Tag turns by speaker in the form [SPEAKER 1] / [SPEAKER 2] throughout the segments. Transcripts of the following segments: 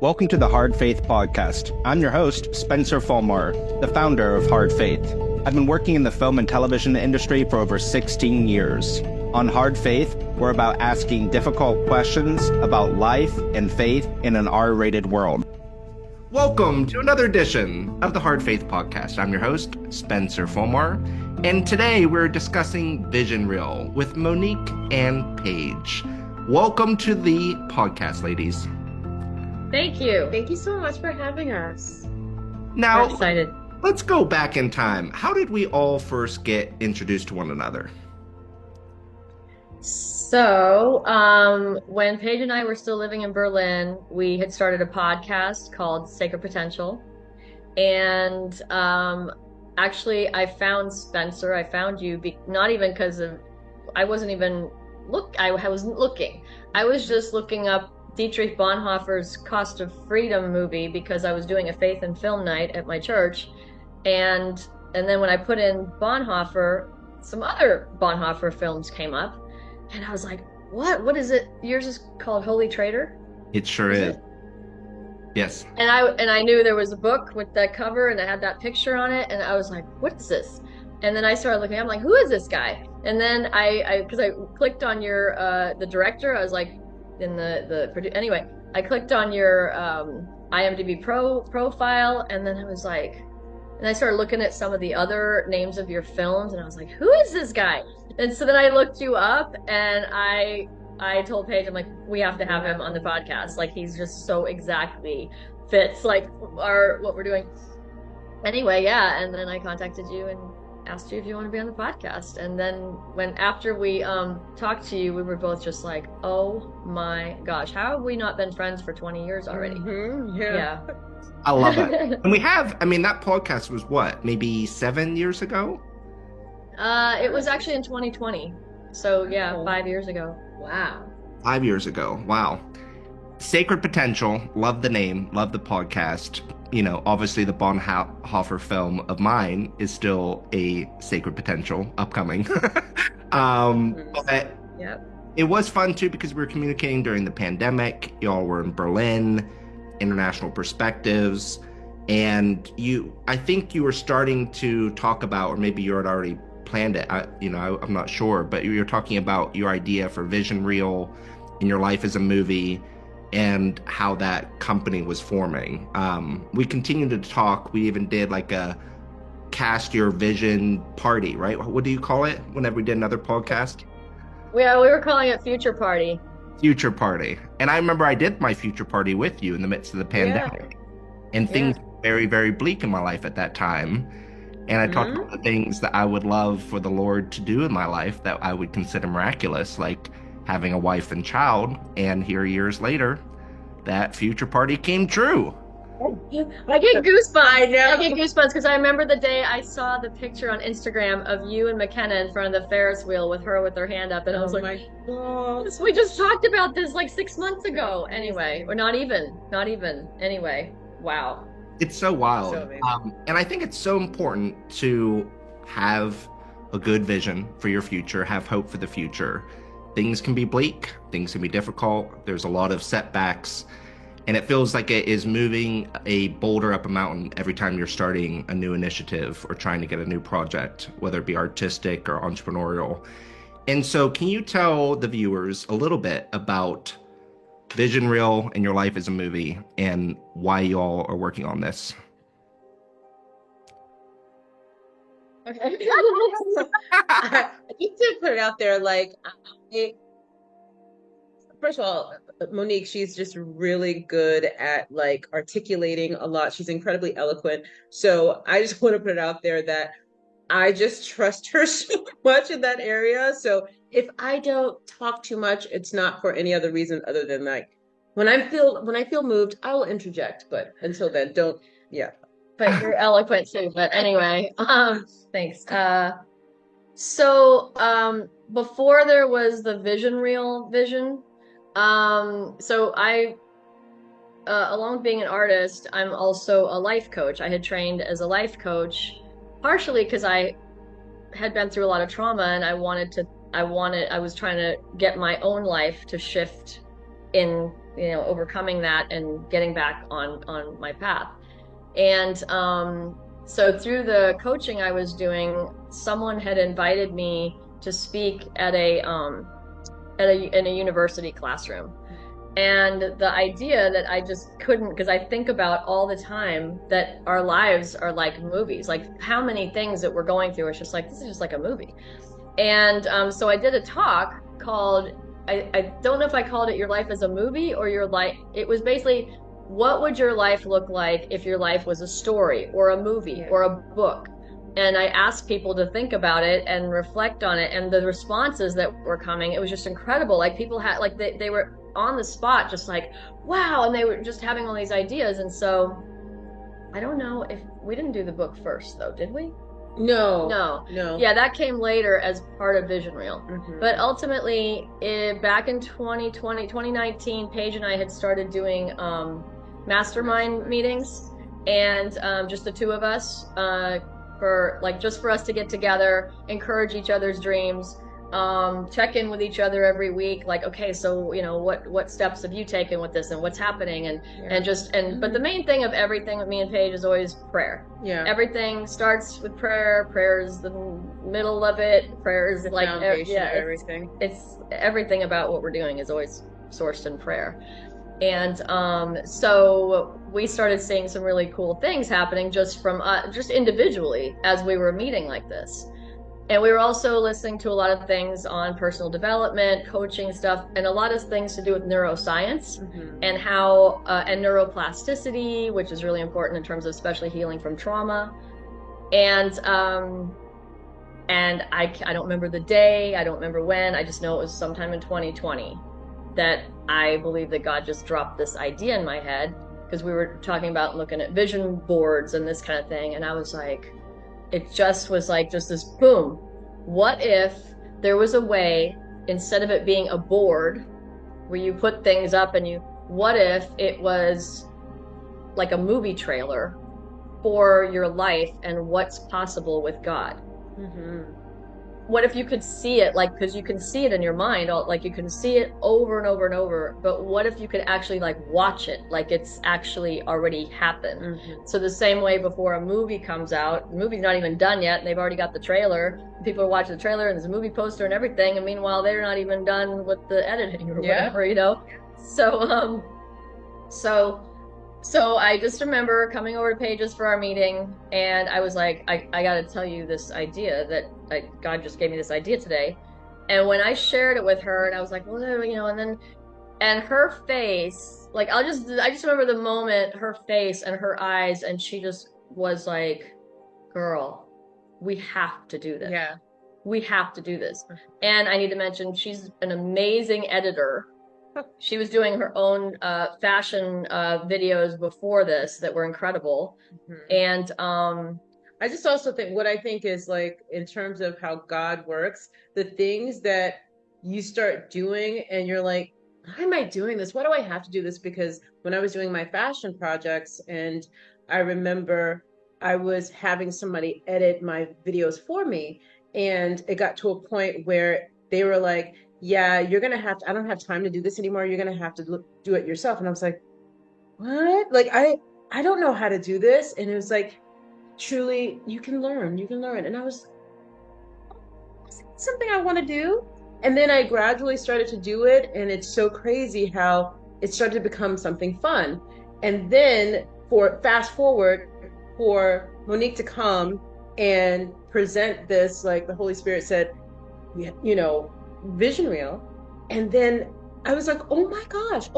[SPEAKER 1] Welcome to the Hard Faith Podcast. I'm your host, Spencer Folmar, the founder of Hard Faith. I've been working in the film and television industry for over 16 years. On Hard Faith, we're about asking difficult questions about life and faith in an R-rated world. Welcome to another edition of the Hard Faith Podcast. I'm your host, Spencer Folmar, and today we're discussing Vision Reel with Monique and Paige. Welcome to the podcast, ladies.
[SPEAKER 2] Thank you.
[SPEAKER 3] Thank you so much for having us.
[SPEAKER 1] Now,
[SPEAKER 2] We're excited.
[SPEAKER 1] Let's go back in time. How did we all first get introduced to one another?
[SPEAKER 2] So, when Paige and I were still living in Berlin, we had started a podcast called Sacred Potential. And actually, I found Spencer. I found you, not even because of, I wasn't looking. I was just looking up Dietrich Bonhoeffer's Cost of Freedom movie because I was doing a faith and film night at my church. And then when I put in Bonhoeffer, some other Bonhoeffer films came up. And I was like, what is it? Yours is called Holy Traitor?
[SPEAKER 1] It sure is. Yes.
[SPEAKER 2] And I knew there was a book with that cover and I had that picture on it. And I was like, what is this? And then I started looking, I'm like, who is this guy? And then because I clicked on your, the director, I was like, anyway, I clicked on your IMDb profile, and then I was like, and I started looking at some of the other names of your films, and I was like, who is this guy? And so then I looked you up, and I told Paige, I'm like, we have to have him on the podcast. Like, he's just so exactly fits like what we're doing. Anyway, yeah, and then I contacted you and asked you if you want to be on the podcast. And then after we talked to you, we were both just like, oh my gosh, how have we not been friends for 20 years already?
[SPEAKER 3] Mm-hmm, yeah.
[SPEAKER 1] I love it. And that podcast was what, maybe 7 years ago?
[SPEAKER 2] It was actually in 2020. So yeah, 5 years ago.
[SPEAKER 3] Wow.
[SPEAKER 1] 5 years ago. Wow. Sacred Potential. Love the name. Love the podcast. You know, obviously the Bonhoeffer film of mine is still a Sacred Potential upcoming. But
[SPEAKER 2] yep.
[SPEAKER 1] It was fun too because we were communicating during the pandemic. Y'all were in Berlin, international perspectives, and I think you were starting to talk about, or maybe you had already planned it. I'm not sure, but you were talking about your idea for Vision Reel in Your Life as a Movie, and how that company was forming. We continued to talk. We even did like a cast your vision party, right? What do you call it whenever we did another podcast?
[SPEAKER 2] Yeah, we were calling it Future Party.
[SPEAKER 1] Future Party. And I remember I did my Future Party with you in the midst of the pandemic. And things were very, very bleak in my life at that time. And I talked about the things that I would love for the Lord to do in my life that I would consider miraculous, like having a wife and child. And here years later, that future party came true.
[SPEAKER 2] I get goosebumps. I get goosebumps because I remember the day I saw the picture on Instagram of you and McKenna in front of the Ferris wheel with her hand up, and I was like, we just talked about this like 6 months ago. Anyway, or not even. Anyway, wow.
[SPEAKER 1] It's so wild.
[SPEAKER 3] So
[SPEAKER 1] and I think it's so important to have a good vision for your future, have hope for the future. Things can be bleak, things can be difficult, there's a lot of setbacks, and it feels like it is moving a boulder up a mountain every time you're starting a new initiative or trying to get a new project, whether it be artistic or entrepreneurial. And so can you tell the viewers a little bit about Vision Reel and Your Life as a Movie and why y'all are working on this?
[SPEAKER 3] Okay. I need to put it out there, like, first of all, Monique, she's just really good at like articulating a lot. She's incredibly eloquent. So I just want to put it out there that I just trust her so much in that area. So if I don't talk too much, it's not for any other reason other than like when I feel moved, I will interject. But until then, don't. Yeah.
[SPEAKER 2] But you're eloquent too. But anyway, thanks. So before there was the Vision Reel vision, so I, along with being an artist, I'm also a life coach. I had trained as a life coach, partially because I had been through a lot of trauma and I was trying to get my own life to shift in, you know, overcoming that and getting back on my path. And so through the coaching I was doing, someone had invited me to speak at in a university classroom. And the idea that I just couldn't, because I think about all the time that our lives are like movies, like how many things that we're going through, it's just like, this is just like a movie. And so I did a talk called, I don't know if I called it Your Life as a Movie or Your Life, it was basically, what would your life look like if your life was a story or a movie or a book? And I asked people to think about it and reflect on it, and the responses that were coming, it was just incredible. Like people had, like they were on the spot, just like, wow, and they were just having all these ideas. And so I don't know if we didn't do the book first though, did we?
[SPEAKER 3] No.
[SPEAKER 2] Yeah, that came later as part of Vision Reel.
[SPEAKER 3] Mm-hmm.
[SPEAKER 2] But ultimately, back in 2019, Paige and I had started doing mastermind meetings, and just the two of us, for us to get together, encourage each other's dreams, check in with each other every week, like, okay, so you know, what steps have you taken with this and what's happening, and but the main thing of everything with me and Paige is always prayer.
[SPEAKER 3] Yeah.
[SPEAKER 2] Everything starts with prayer. Prayer is the middle of it. Prayer is like
[SPEAKER 3] foundation of everything.
[SPEAKER 2] It's everything about what we're doing is always sourced in prayer. And so we started seeing some really cool things happening just from just individually as we were meeting like this. And we were also listening to a lot of things on personal development, coaching stuff, and a lot of things to do with neuroscience and how, and neuroplasticity, which is really important in terms of especially healing from trauma. And I don't remember the day, I don't remember when, I just know it was sometime in 2020 that I believe that God just dropped this idea in my head, because we were talking about looking at vision boards and this kind of thing. And I was like, it just was like just this boom. What if there was a way, instead of it being a board where you put things up and what if it was like a movie trailer for your life and what's possible with God? What if you could see it, like, because you can see it in your mind, like you can see it over and over and over, but what if you could actually like watch it, like it's actually already happened? So the same way before a movie comes out, the movie's not even done yet, and they've already got the trailer, people are watching the trailer and there's a movie poster and everything, and meanwhile they're not even done with the editing or whatever, you know? So I just remember coming over to Paige's for our meeting, and I was like, I got to tell you this idea that God just gave me this idea today. And when I shared it with her, and I was like, well, you know, and her face, like, I just remember the moment, her face and her eyes, and she just was like, girl, we have to do this.
[SPEAKER 3] Yeah.
[SPEAKER 2] We have to do this. And I need to mention, she's an amazing editor. She was doing her own fashion videos before this that were incredible. And
[SPEAKER 3] I just also think, what I think is, like, in terms of how God works, the things that you start doing and you're like, why am I doing this? Why do I have to do this? Because when I was doing my fashion projects, and I remember I was having somebody edit my videos for me, and it got to a point where they were like, yeah, you're going to have to, I don't have time to do this anymore. You're going to have to do it yourself. And I was like, what? Like, I don't know how to do this. And it was like, truly, you can learn. And I was, something I want to do. And then I gradually started to do it. And it's so crazy how it started to become something fun. And then fast forward for Monique to come and present this, like the Holy Spirit said, you know, Vision Reel. And then I was like, oh my gosh.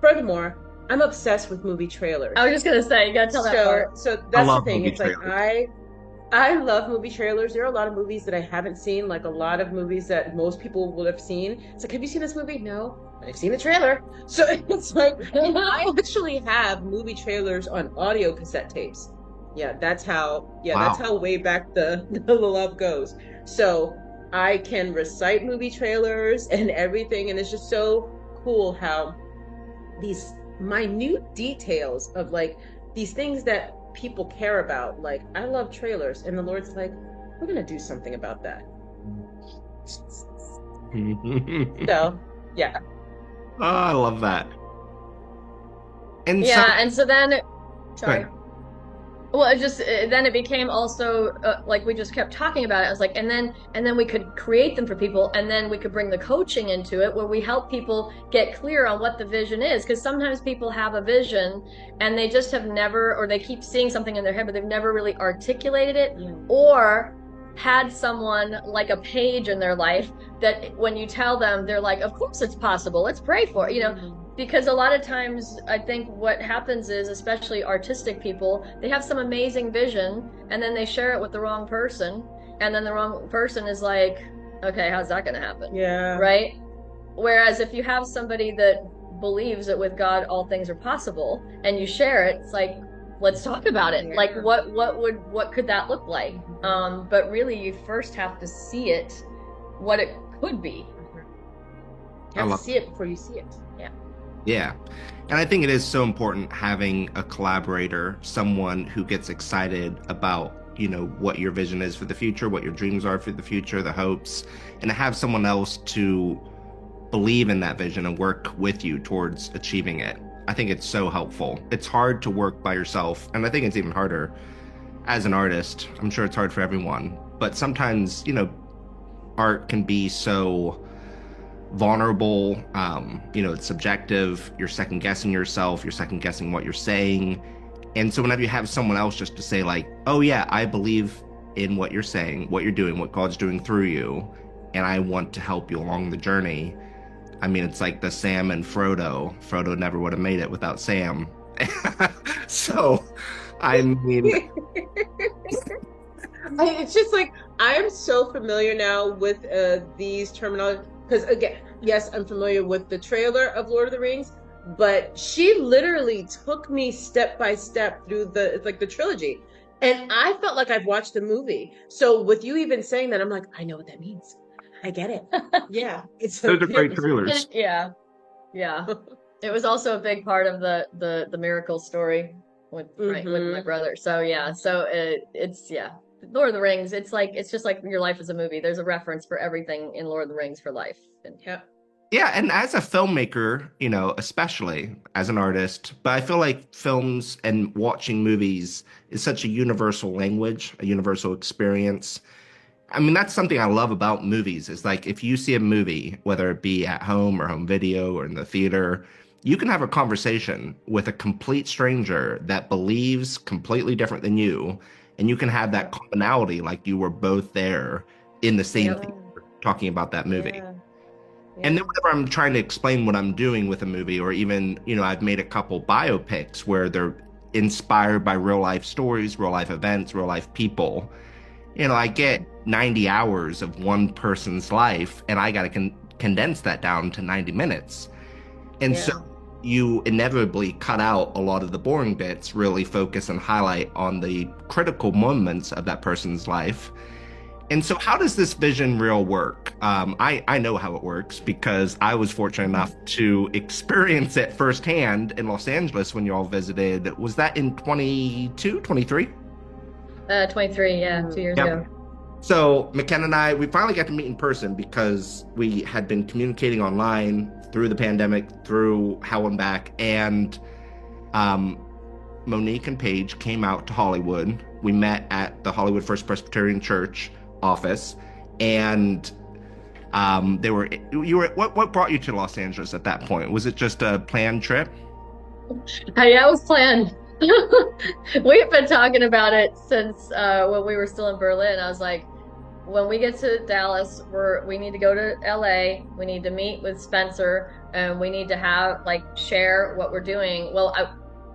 [SPEAKER 3] Furthermore, I'm obsessed with movie trailers.
[SPEAKER 2] I was just gonna say, you gotta tell that part.
[SPEAKER 3] So that's the thing. It's like, I love movie trailers. There are a lot of movies that I haven't seen, like a lot of movies that most people will have seen. It's like, have you seen this movie? No, but I've seen the trailer. So it's like, I actually have movie trailers on audio cassette tapes. Yeah, that's how way back the love goes. So I can recite movie trailers and everything, and it's just so cool how these minute details of like these things that people care about, like, I love trailers, and the Lord's like, we're gonna do something about that. So yeah.
[SPEAKER 1] Oh, I love that. And so,
[SPEAKER 2] Yeah, and so then,
[SPEAKER 1] go
[SPEAKER 2] sorry.
[SPEAKER 1] ahead.
[SPEAKER 2] Well, it just then it became also like we just kept talking about it. I was like, and then we could create them for people, and then we could bring the coaching into it, where we help people get clear on what the vision is. Because sometimes people have a vision, and they just have never, or they keep seeing something in their head, but they've never really articulated it, or had someone like a page in their life that when you tell them, they're like, of course it's possible. Let's pray for it, because a lot of times I think what happens is, especially artistic people, they have some amazing vision and then they share it with the wrong person, and then the wrong person is like, okay, how's that going to happen?
[SPEAKER 3] Yeah.
[SPEAKER 2] Right? Whereas if you have somebody that believes that with God all things are possible and you share it, it's like, let's talk about it. Like what could that look like? But really you first have to see it, what it could be.
[SPEAKER 3] You have to see it before you see it.
[SPEAKER 2] Yeah.
[SPEAKER 1] Yeah. And I think it is so important having a collaborator, someone who gets excited about, what your vision is for the future, what your dreams are for the future, the hopes, and to have someone else to believe in that vision and work with you towards achieving it. I think it's so helpful. It's hard to work by yourself, and I think it's even harder as an artist. I'm sure it's hard for everyone, but sometimes, art can be so vulnerable. It's subjective. You're second guessing yourself. You're second guessing what you're saying. And so whenever you have someone else just to say like, oh yeah, I believe in what you're saying, what you're doing, what God's doing through you, and I want to help you along the journey. I mean, it's like the Sam and Frodo. Frodo never would have made it without Sam. So, I mean...
[SPEAKER 3] It's just like, I am so familiar now with these terminology. Because again, yes, I'm familiar with the trailer of Lord of the Rings, but she literally took me step by step through the trilogy. And I felt like I've watched the movie. So with you even saying that, I'm like, I know what that means. I get it. Yeah.
[SPEAKER 1] Those are great trailers.
[SPEAKER 2] Yeah. Yeah. It was also a big part of the miracle story with my brother. So yeah. So it's Lord of the Rings, it's just like Your Life is a Movie. There's a reference for everything in Lord of the Rings for life.
[SPEAKER 1] Yeah, and as a filmmaker, especially as an artist, but I feel like films and watching movies is such a universal language, a universal experience. I mean, that's something I love about movies, is like if you see a movie, whether it be at home or home video or in the theater, you can have a conversation with a complete stranger that believes completely different than you. And you can have that commonality, like you were both there in the same theater talking about that movie. Yeah. And then whenever I'm trying to explain what I'm doing with a movie, or even, I've made a couple biopics where they're inspired by real life stories, real life events, real life people. I get 90 hours of one person's life, and I got to condense that down to 90 minutes. And so you inevitably cut out a lot of the boring bits, really focus and highlight on the critical moments of that person's life. And so how does this vision reel work? I know how it works because I was fortunate enough to experience it firsthand in Los Angeles when you all visited. Was that in 22, 23?
[SPEAKER 2] 23, yeah, 2 years ago.
[SPEAKER 1] So McKenna and I, we finally got to meet in person because we had been communicating online through the pandemic, through Hell and Back, and Monique and Paige came out to Hollywood. We met at the Hollywood First Presbyterian Church office, and what brought you to Los Angeles at that point? Was it just a planned trip?
[SPEAKER 2] Yeah, it was planned. We've been talking about it since when we were still in Berlin. I was like, when we get to Dallas, we need to go to LA. We need to meet with Spencer, and we need to share what we're doing. Well,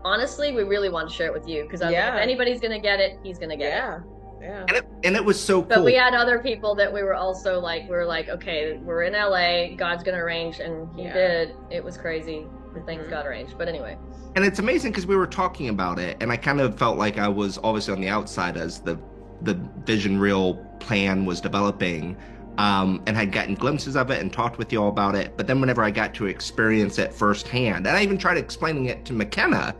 [SPEAKER 2] honestly, we really want to share it with you because if anybody's gonna get it, he's gonna get it.
[SPEAKER 3] Yeah.
[SPEAKER 1] And it was so cool.
[SPEAKER 2] But we had other people that we were also okay, we're in LA, God's gonna arrange, and he did. It was crazy, the things God arranged. But anyway.
[SPEAKER 1] And it's amazing because we were talking about it, and I kind of felt like I was obviously on the outside as the vision reel plan was developing, and had gotten glimpses of it and talked with you all about it. But then whenever I got to experience it firsthand, and I even tried explaining it to McKenna,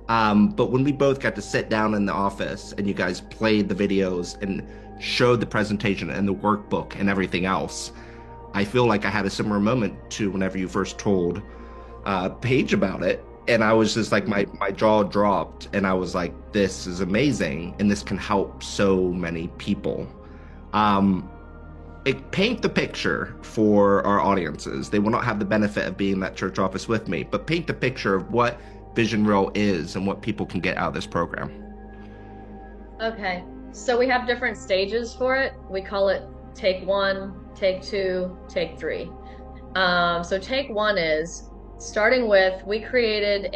[SPEAKER 1] but when we both got to sit down in the office and you guys played the videos and showed the presentation and the workbook and everything else, I feel like I had a similar moment to whenever you first told page about it, and I was just like, my jaw dropped, and I was like, this is amazing, and this can help so many people. Paint the picture for our audiences. They will not have the benefit of being in that church office with me, but paint the picture of what Vision Reel is and what people can get out of this program.
[SPEAKER 2] Okay, so we have different stages for it. We call it take 1, take 2, take 3. So take 1 is starting with, we created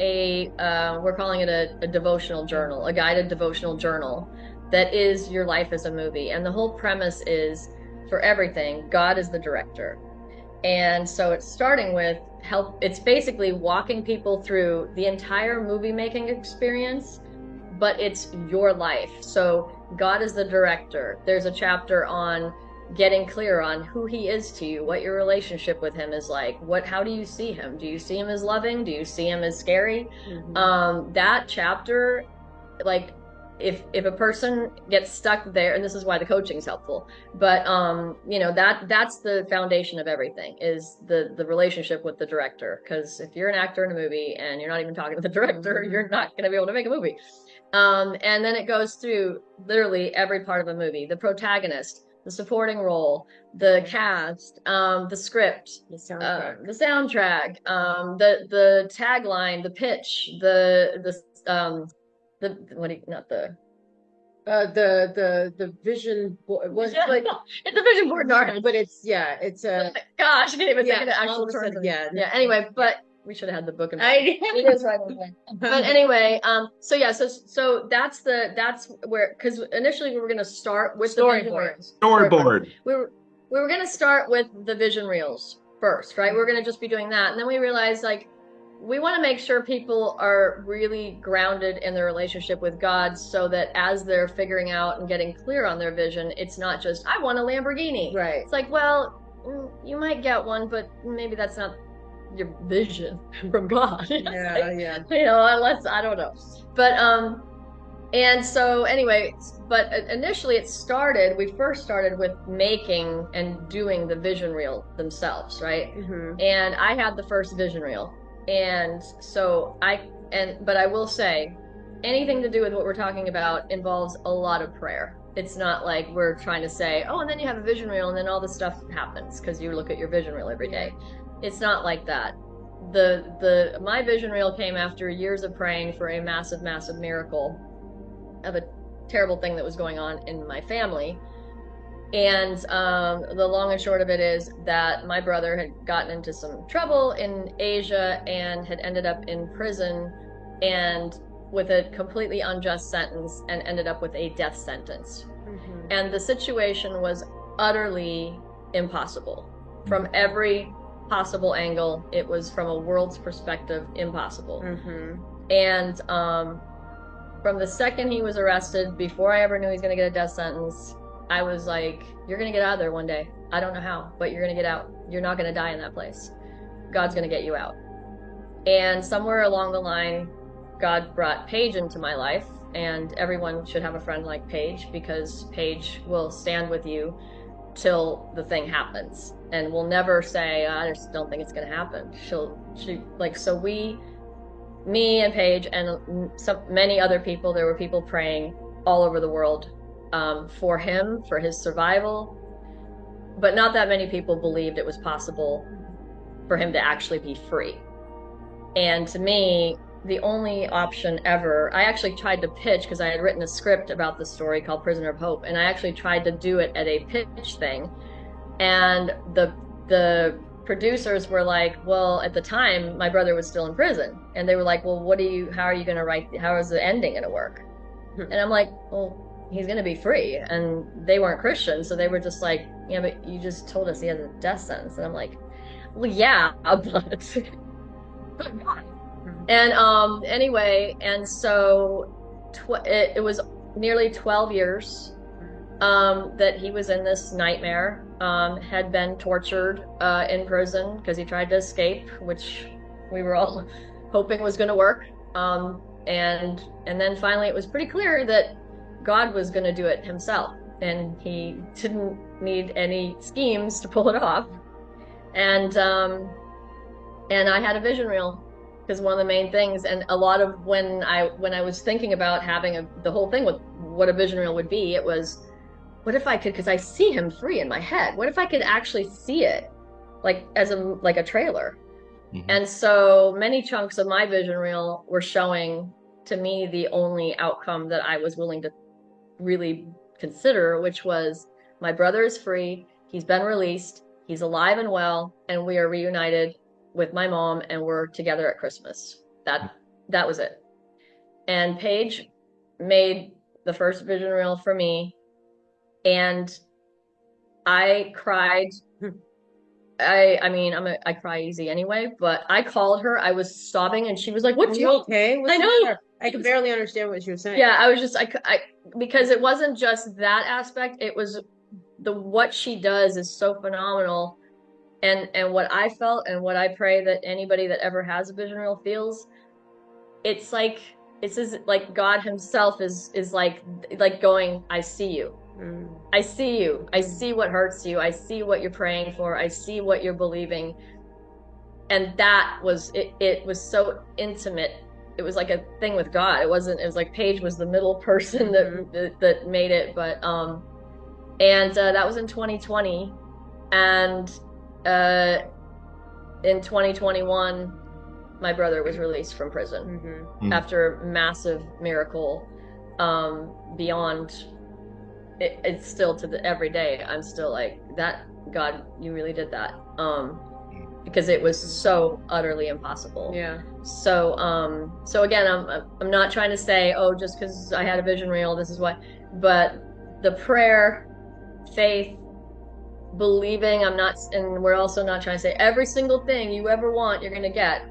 [SPEAKER 2] we're calling it a devotional journal, a guided devotional journal that is your life as a movie. And the whole premise is, for everything, God is the director. And so it's starting with it's basically walking people through the entire movie making experience, but it's your life. So God is the director. There's a chapter on getting clear on who he is to you, what your relationship with him is like, how do you see him? Do you see him as loving? Do you see him as scary? That chapter, like, if a person gets stuck there, and this is why the coaching is helpful, but that's the foundation of everything, is the relationship with the director. Because if you're an actor in a movie and you're not even talking to the director, you're not going to be able to make a movie. And then it goes through literally every part of a movie: the protagonist, the supporting role, the cast, the script, the soundtrack, the tagline, the pitch, the
[SPEAKER 3] vision board was
[SPEAKER 2] like it's a vision board,
[SPEAKER 3] but it's
[SPEAKER 2] gosh, I can't even think of the actual term. Anyway, but we should have had the book in it is right away. But anyway, so that's where, because initially we were going to start with
[SPEAKER 1] storyboard.
[SPEAKER 2] We were going to start with the vision reels first, right? We were going to just be doing that, and then we realized, like, we want to make sure people are really grounded in their relationship with God, so that as they're figuring out and getting clear on their vision, it's not just, I want a Lamborghini.
[SPEAKER 3] Right.
[SPEAKER 2] It's like, well, you might get one, but maybe that's not your vision from God. Unless, I don't know. But, and so anyway, but initially we first started with making and doing the vision reel themselves, right? And I had the first vision reel. And so but I will say, anything to do with what we're talking about involves a lot of prayer. It's not like we're trying to say, oh, and then you have a vision reel and then all this stuff happens because you look at your vision reel every day. It's not like that. My vision reel came after years of praying for a massive, massive miracle of a terrible thing that was going on in my family. And the long and short of it is that my brother had gotten into some trouble in Asia and had ended up in prison, and with a completely unjust sentence, and ended up with a death sentence. And the situation was utterly impossible from every possible angle. It was, from a world's perspective, impossible. And from the second he was arrested, before I ever knew he was going to get a death sentence, I was like, you're going to get out of there one day. I don't know how, but you're going to get out. You're not going to die in that place. God's going to get you out. And somewhere along the line, God brought Paige into my life, and everyone should have a friend like Paige, because Paige will stand with you till the thing happens, and will never say, I just don't think it's going to happen. Me and Paige and many other people, there were people praying all over the world for him, for his survival, but not that many people believed it was possible for him to actually be free. And to me, the only option ever, I actually tried to pitch, because I had written a script about the story called Prisoner of Hope, and I actually tried to do it at a pitch thing, and the producers were like, well, at the time my brother was still in prison, and they were like, well, how are you going to write, how is the ending going to work? And I'm like, well, he's going to be free. And they weren't Christian, so they were just like, yeah, but you just told us he has a death sentence. And I'm like, well, yeah, but and anyway, and so it was nearly 12 years that he was in this nightmare, had been tortured in prison because he tried to escape, which we were all hoping was going to work. And then finally it was pretty clear that God was going to do it himself, and he didn't need any schemes to pull it off. And And I had a vision reel because one of the main things, and a lot of when I was thinking about having the whole thing with what a vision reel would be, it was, what if I could, because I see him free in my head, what if I could actually see it like as a trailer?
[SPEAKER 1] Mhm.
[SPEAKER 2] And so many chunks of my vision reel were showing to me the only outcome that I was willing to really consider, which was my brother is free, he's been released, he's alive and well, and we are reunited with my mom, and we're together at Christmas. That was it. And Paige made the first vision reel for me, and I cried. I mean, I cry easy anyway, but I called her. I was sobbing, and she was like, "What's
[SPEAKER 3] Are you okay? What's
[SPEAKER 2] I
[SPEAKER 3] the
[SPEAKER 2] know.
[SPEAKER 3] matter? I could barely understand what you were saying.
[SPEAKER 2] Yeah, I was just because it wasn't just that aspect. It was what she does is so phenomenal, and what I felt and what I pray that anybody that ever has a vision reel feels. It's like God Himself is like going, I see you. I see you. I see what hurts you. I see what you're praying for. I see what you're believing. And that was it. It was so intimate. It was like a thing with God. It was like Paige was the middle person that made it. But and that was in 2020, and in 2021, my brother was released from prison after a massive miracle. Beyond it's still to every day I'm still like, that God, you really did that, because it was so utterly impossible. So again, I'm not trying to say, oh, just because I had a vision reel, this is why, but the prayer, faith, believing, and we're also not trying to say every single thing you ever want you're gonna get,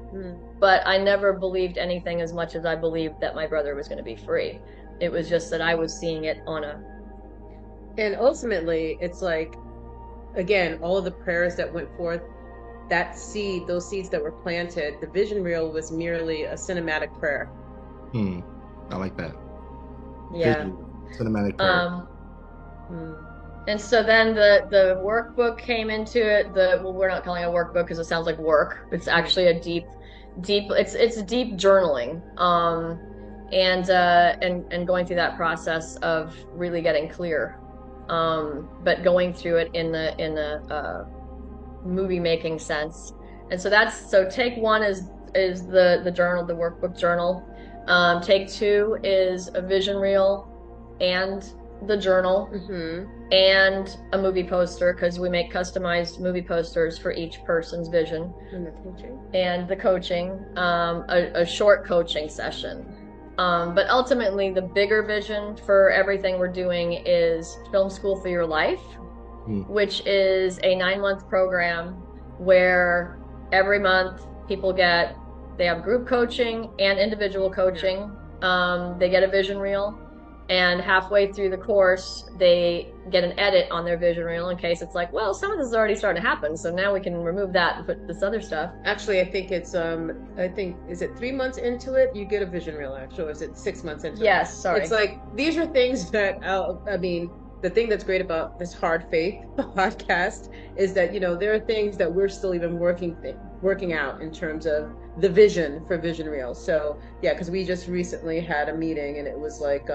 [SPEAKER 2] but I never believed anything as much as I believed that my brother was going to be free. It was just that I was seeing it
[SPEAKER 3] and ultimately it's like, again, all of the prayers that went forth, those seeds that were planted, the vision reel was merely a cinematic prayer.
[SPEAKER 1] I like that.
[SPEAKER 2] Yeah.
[SPEAKER 1] Cinematic prayer.
[SPEAKER 2] And so then the workbook came into it. We're not calling it a workbook because it sounds like work. It's actually a deep it's deep journaling. And going through that process of really getting clear. But going through it in the movie making sense. And so take one is the journal, the workbook journal. Take two is a vision reel and the journal, and a movie poster, because we make customized movie posters for each person's vision, and the coaching, a short coaching session. But ultimately the bigger vision for everything we're doing is Film School for Your Life, which is a 9-month program where every month they have group coaching and individual coaching. They get a vision reel, and halfway through the course they get an edit on their vision reel in case it's like, well, some of this is already starting to happen, so now we can remove that and put this other stuff.
[SPEAKER 3] Actually, I think it's is it 3 months into it you get a vision reel, actually, or is it 6 months into it?
[SPEAKER 2] Yes, sorry.
[SPEAKER 3] It's like, these are things that I mean, the thing that's great about this Hard Faith podcast is that, there are things that we're still even working out in terms of the vision for vision reel. So yeah, because we just recently had a meeting, and it was like,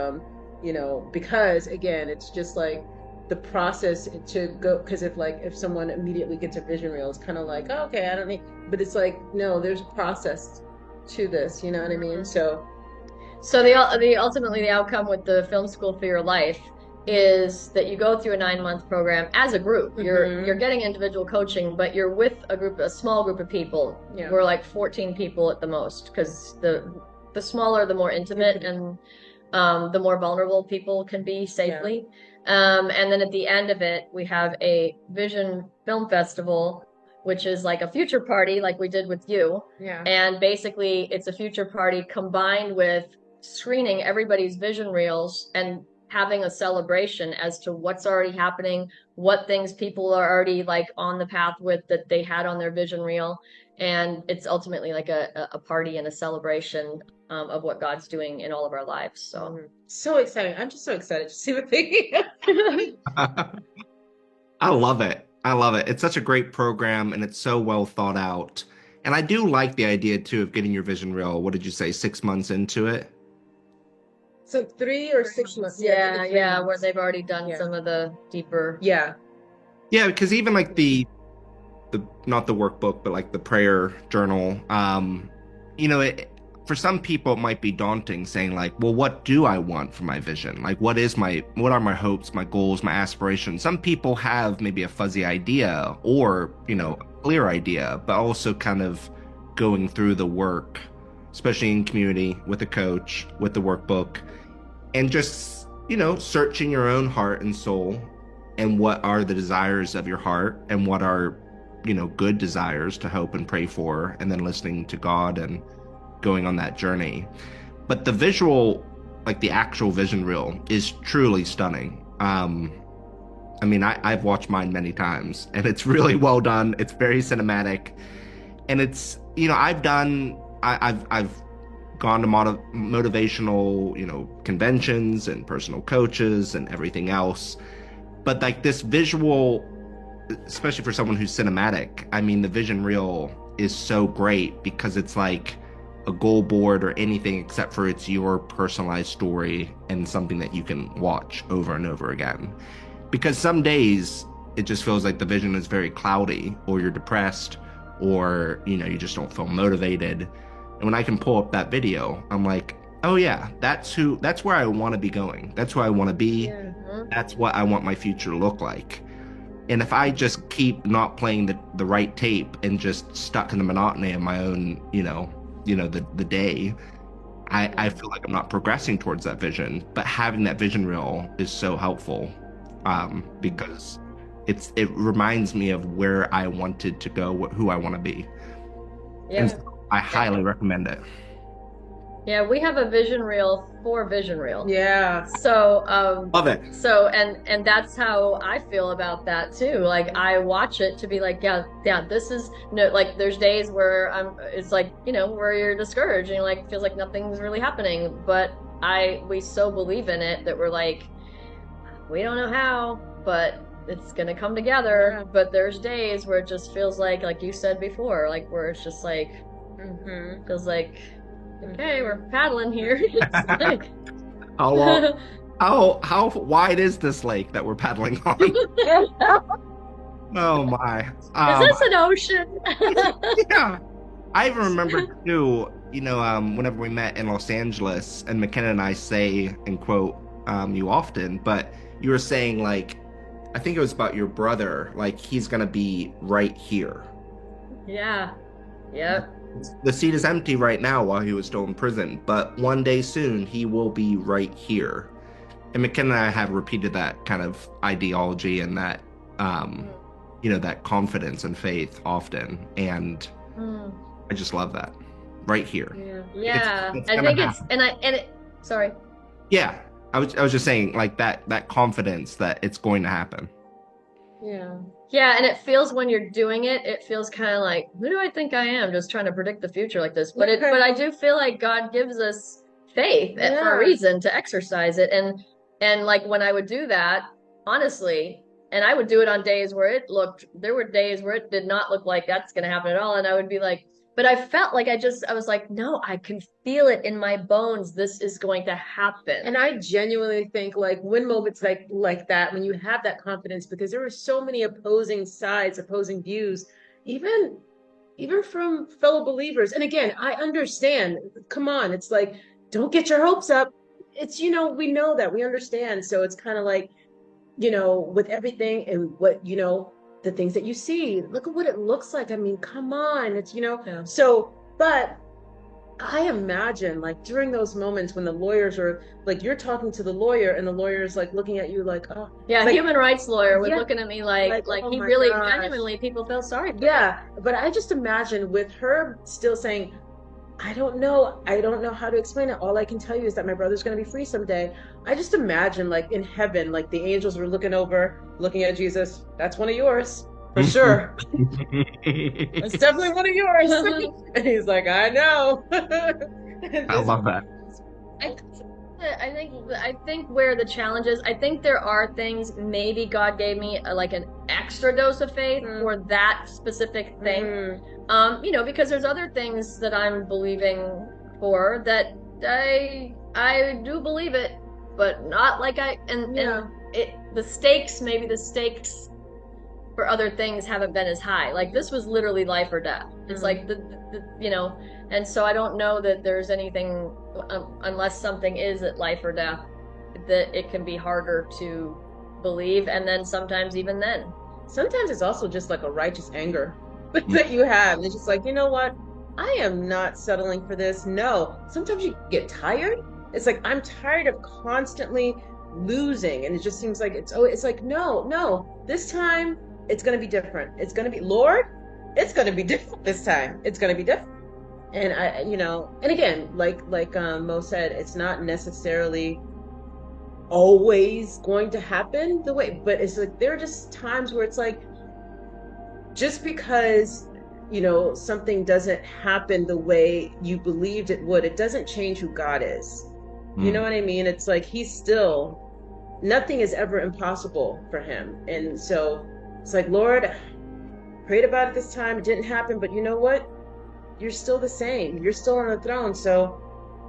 [SPEAKER 3] because again, it's just like the process to go, because if someone immediately gets a vision reel, it's kind of like, oh, okay, I don't need, but it's like, no, there's a process to this, you know what I mean? So
[SPEAKER 2] ultimately the outcome with the Film School for Your Life is that you go through a 9-month program as a group. You're getting individual coaching, but you're with a small group of people. We're like 14 people at the most, because the smaller, the more intimate, and the more vulnerable people can be safely. And then at the end of it, we have a Vision Film Festival, which is like a future party like we did with you. And basically it's a future party combined with screening everybody's vision reels and having a celebration as to what's already happening, what things people are already like on the path with that they had on their vision reel. And it's ultimately like a party and a celebration of what God's doing in all of our lives.
[SPEAKER 3] So exciting. I'm just so excited to see what they
[SPEAKER 1] I love it. It's such a great program, and it's so well thought out. And I do like the idea too of getting your vision real. What did you say, 6 months into it?
[SPEAKER 3] So 3 or 6 months.
[SPEAKER 2] Yeah, where they've already done some of the deeper.
[SPEAKER 3] Yeah.
[SPEAKER 1] Yeah, because even like the not the workbook, but like the prayer journal, for some people it might be daunting saying like, well, what do I want for my vision? Like what are my hopes, my goals, my aspirations? Some people have maybe a fuzzy idea or, a clear idea, but also kind of going through the work, especially in community with a coach, with the workbook, and just, searching your own heart and soul and what are the desires of your heart and what are, good desires to hope and pray for, and then listening to God and going on that journey. But the visual, like the actual vision reel, is truly stunning. I've watched mine many times and it's really well done. It's very cinematic, and it's, I've gone to motivational, conventions and personal coaches and everything else. But like this visual, especially for someone who's cinematic, the vision reel is so great because it's like a goal board or anything except for it's your personalized story and something that you can watch over and over again. Because some days it just feels like the vision is very cloudy, or you're depressed, or, you just don't feel motivated. And when I can pull up that video, I'm like, oh yeah, that's where I want to be going. That's who I want to be.
[SPEAKER 2] Yeah.
[SPEAKER 1] That's what I want my future to look like. And if I just keep not playing the right tape and just stuck in the monotony of my own, the day, I feel like I'm not progressing towards that vision. But having that vision reel is so helpful, because it reminds me of where I wanted to go, who I want to be.
[SPEAKER 2] Yeah.
[SPEAKER 1] And so I highly recommend it.
[SPEAKER 2] Yeah, we have a vision reel for vision reel.
[SPEAKER 3] Yeah.
[SPEAKER 2] So
[SPEAKER 1] Love it.
[SPEAKER 2] So and that's how I feel about that too. Like I watch it to be like, yeah, this is like there's days where it's like, where you're discouraged and like feels like nothing's really happening. But we so believe in it that we're like, we don't know how, but it's gonna come together. Yeah. But there's days where it just feels like you said before, like where it's just like feels like, okay, we're paddling here. Like...
[SPEAKER 1] How wide is this lake that we're paddling on? Oh my!
[SPEAKER 2] Is this an ocean?
[SPEAKER 1] Yeah, I remember too. Whenever we met in Los Angeles, and McKenna and I say and quote you often, but you were saying like, I think it was about your brother, like he's gonna be right here.
[SPEAKER 2] Yeah. Yep.
[SPEAKER 1] The seat is empty right now while he was still in prison, but one day soon he will be right here. And McKenna and I have repeated that kind of ideology and that, that confidence and faith often. And I just love that. Right here.
[SPEAKER 2] Yeah. I think it's, sorry.
[SPEAKER 1] Yeah. I was just saying like that confidence that it's going to happen.
[SPEAKER 2] Yeah, and it feels when you're doing it, it feels kind of like, who do I think I am, just trying to predict the future like this? But I do feel like God gives us faith for a reason to exercise it, and like when I would do that, honestly, and I would do it on days where there were days where it did not look like that's going to happen at all, and I would be like, but I felt like I was like, no, I can feel it in my bones. This is going to happen.
[SPEAKER 3] And I genuinely think like when moments like that, when you have that confidence, because there were so many opposing sides, opposing views, even from fellow believers. And again, I understand, come on, it's like, don't get your hopes up. It's, we know that, we understand. So it's kind of like, with everything and what, the things that you see, look at what it looks like. Come on, it's, so, but I imagine like during those moments when the lawyers are like, you're talking to the lawyer and the lawyer is like looking at you like, oh
[SPEAKER 2] yeah,
[SPEAKER 3] like,
[SPEAKER 2] human rights lawyer was looking at me like
[SPEAKER 3] oh
[SPEAKER 2] he really
[SPEAKER 3] gosh.
[SPEAKER 2] Genuinely people feel sorry for
[SPEAKER 3] yeah me. But I just imagine with her still saying, I don't know how to explain it. All I can tell you is that my brother's going to be free someday. I just imagine like in heaven, like the angels were looking at Jesus. That's one of yours for sure. It's definitely one of yours. And he's like, I know.
[SPEAKER 1] I love that.
[SPEAKER 2] I think where the challenge is, I think there are things maybe God gave me like an extra dose of faith for that specific thing. Because there's other things that I'm believing for that I do believe it, but not like and the stakes, maybe the stakes for other things haven't been as high. Like this was literally life or death. It's like and so I don't know that there's anything unless something is at life or death that it can be harder to believe. And then sometimes
[SPEAKER 3] it's also just like a righteous anger that you have. It's just like, you know what? I am not settling for this. No. Sometimes you get tired. It's like, I'm tired of constantly losing. And it just seems like it's like, no, this time it's going to be different. It's going to be, Lord, it's going to be different this time. It's going to be different. And and again, like Mo said, it's not necessarily always going to happen the way, but it's like, there are just times where it's like, just because something doesn't happen the way you believed it would, it doesn't change who God is. You know what I mean? It's like nothing is ever impossible for him. And so it's like, Lord, prayed about it this time, it didn't happen, but you know what? You're still the same. You're still on the throne. So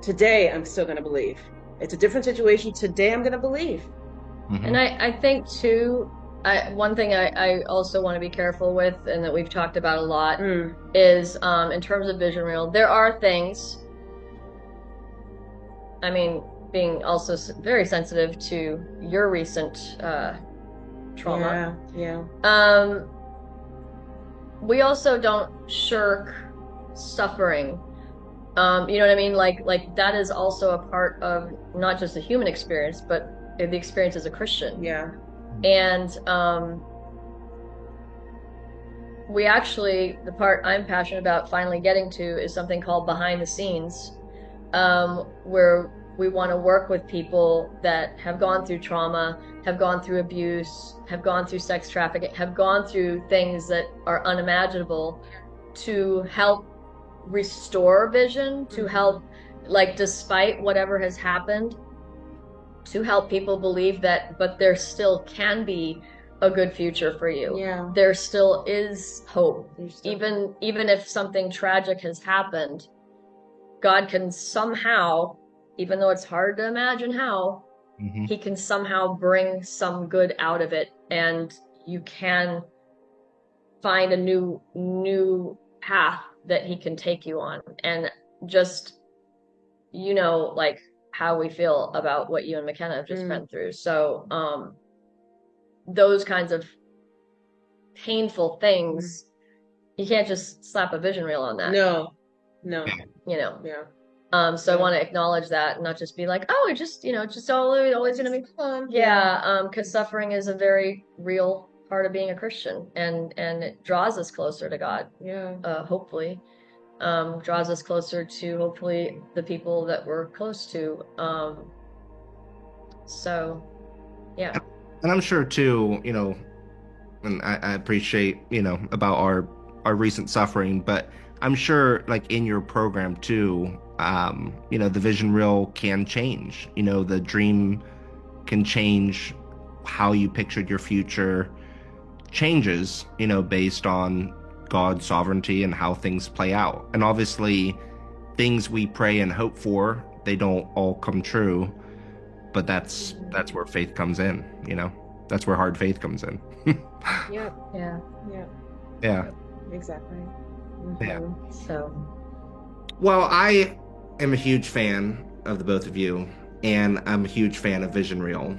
[SPEAKER 3] today I'm still going to believe. It's a different situation. Today I'm going to believe.
[SPEAKER 2] And I think too, one thing I also want to be careful with, and that we've talked about a lot, is in terms of vision reel, there are things, I mean, being also very sensitive to your recent trauma.
[SPEAKER 3] Yeah.
[SPEAKER 2] We also don't shirk suffering. You know what I mean? Like that is also a part of not just the human experience, but the experience as a Christian.
[SPEAKER 3] Yeah.
[SPEAKER 2] And we actually, the part I'm passionate about finally getting to is something called behind the scenes, where we want to work with people that have gone through trauma, have gone through abuse, have gone through sex trafficking, have gone through things that are unimaginable, to help restore vision, to help, like, despite whatever has happened, to help people believe that, but there still can be a good future for you.
[SPEAKER 3] Yeah.
[SPEAKER 2] There still is hope. Even if something tragic has happened, God can somehow, even though it's hard to imagine how, he can somehow bring some good out of it, and you can find a new path that he can take you on. And just, like how we feel about what you and McKenna have just been through. So those kinds of painful things, you can't just slap a vision reel on that.
[SPEAKER 3] No.
[SPEAKER 2] Yeah. So I want to acknowledge that, and not just be like, oh, it's just, it's just always going to be fun. Yeah. Because suffering is a very real part of being a Christian, and it draws us closer to God.
[SPEAKER 3] Yeah.
[SPEAKER 2] Hopefully. Draws us closer to, hopefully, the people that we're close to. So, yeah.
[SPEAKER 1] And I'm sure too, and I appreciate, about our recent suffering, but I'm sure, like, in your program too, the vision reel can change. The dream can change. How you pictured your future changes, based on God's sovereignty and how things play out. And obviously, things we pray and hope for, they don't all come true. But that's where faith comes in. That's where hard faith comes in.
[SPEAKER 3] Yeah. Exactly.
[SPEAKER 1] Yeah.
[SPEAKER 2] So,
[SPEAKER 1] well, I am a huge fan of the both of you, and I'm a huge fan of vision reel.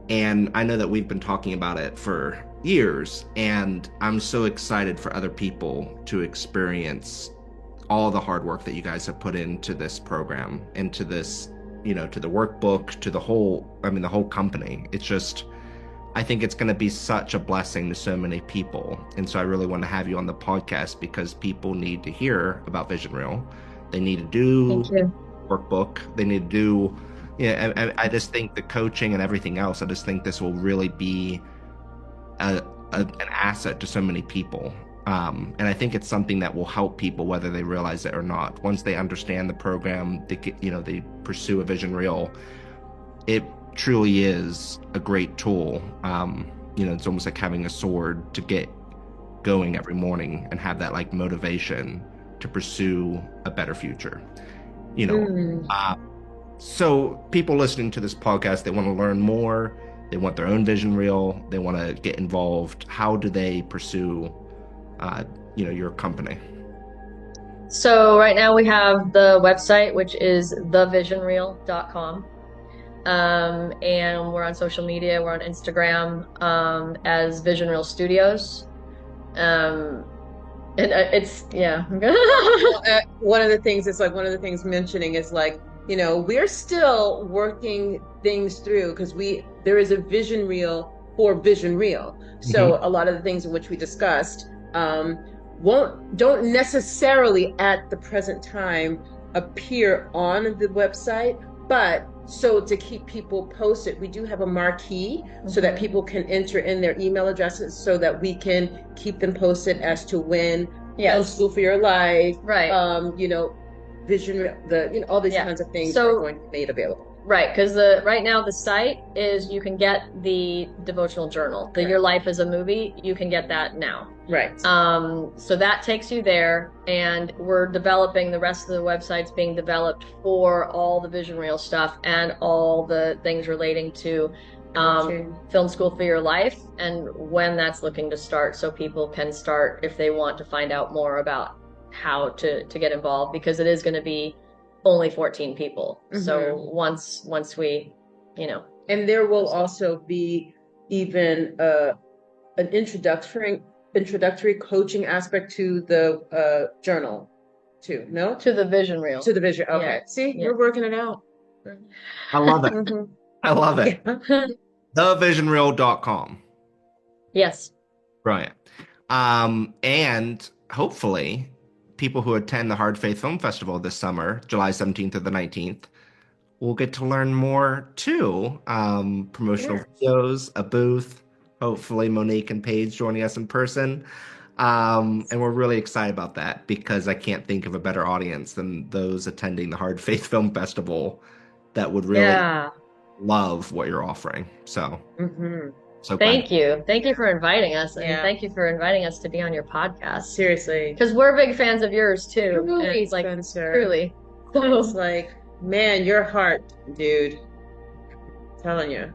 [SPEAKER 1] And I know that we've been talking about it for years, and I'm so excited for other people to experience all the hard work that you guys have put into this program, into this, to the workbook, to the whole company. It's just, I think it's going to be such a blessing to so many people. And so I really want to have you on the podcast, because people need to hear about vision reel. They need to do workbook. They need to do, I just think the coaching and everything else, I just think this will really be an asset to so many people. And I think it's something that will help people whether they realize it or not. Once they understand the program, they pursue a vision reel. It truly is a great tool. It's almost like having a sword to get going every morning and have that like motivation to pursue a better future. You know, so people listening to this podcast, they want to learn more. They want their own vision reel. They want to get involved. How do they pursue, your company?
[SPEAKER 2] So right now we have the website, which is thevisionreel.com. And we're on social media. We're on Instagram as Vision Reel Studios. And it's, yeah.
[SPEAKER 3] One of the things mentioning is like, we're still working things through because there is a vision reel for Vision Reel. So a lot of the things in which we discussed don't necessarily at the present time appear on the website, but so to keep people posted, we do have a marquee so that people can enter in their email addresses so that we can keep them posted as to when School for Your Life,
[SPEAKER 2] right?
[SPEAKER 3] Vision, all these kinds of things are going to be made available.
[SPEAKER 2] Right, because right now the site is, you can get the devotional journal, the Your Life as a Movie. You can get that now.
[SPEAKER 3] Right.
[SPEAKER 2] So that takes you there, and we're developing the rest of the websites being developed for all the Vision Reel stuff and all the things relating to Film School for Your Life and when that's looking to start, so people can start if they want to find out more about how to get involved, because it is going to be only 14 people. So once we,
[SPEAKER 3] and there will also be even an introductory coaching aspect to the journal too. No,
[SPEAKER 2] to the Vision Reel.
[SPEAKER 3] To the vision. Okay. See, we're working it out.
[SPEAKER 1] I love it. I love it. Thevisionreel.com.
[SPEAKER 2] Yes.
[SPEAKER 1] Right. And hopefully people who attend the Hard Faith Film Festival this summer, July 17th to the 19th, will get to learn more too. Promotional videos, a booth, hopefully Monique and Paige joining us in person. And we're really excited about that because I can't think of a better audience than those attending the Hard Faith Film Festival that would really love what you're offering. So, so
[SPEAKER 2] thank you for inviting us, and thank you for inviting us to be on your podcast.
[SPEAKER 3] Seriously,
[SPEAKER 2] because we're big fans of yours too.
[SPEAKER 3] Truly,
[SPEAKER 2] it's like,
[SPEAKER 3] Spencer.
[SPEAKER 2] Truly,
[SPEAKER 3] it's like, man, your heart, dude. I'm telling you.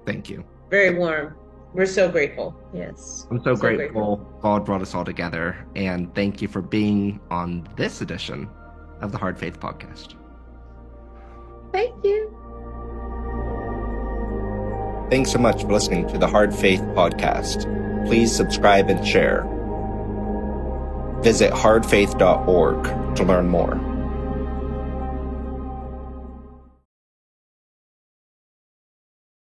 [SPEAKER 1] Thank you.
[SPEAKER 3] Very warm. We're so grateful.
[SPEAKER 2] Yes,
[SPEAKER 1] I'm so grateful God brought us all together, and thank you for being on this edition of the Hard Faith Podcast.
[SPEAKER 2] Thank you.
[SPEAKER 1] Thanks so much for listening to the Hard Faith Podcast. Please subscribe and share. Visit hardfaith.org to learn more.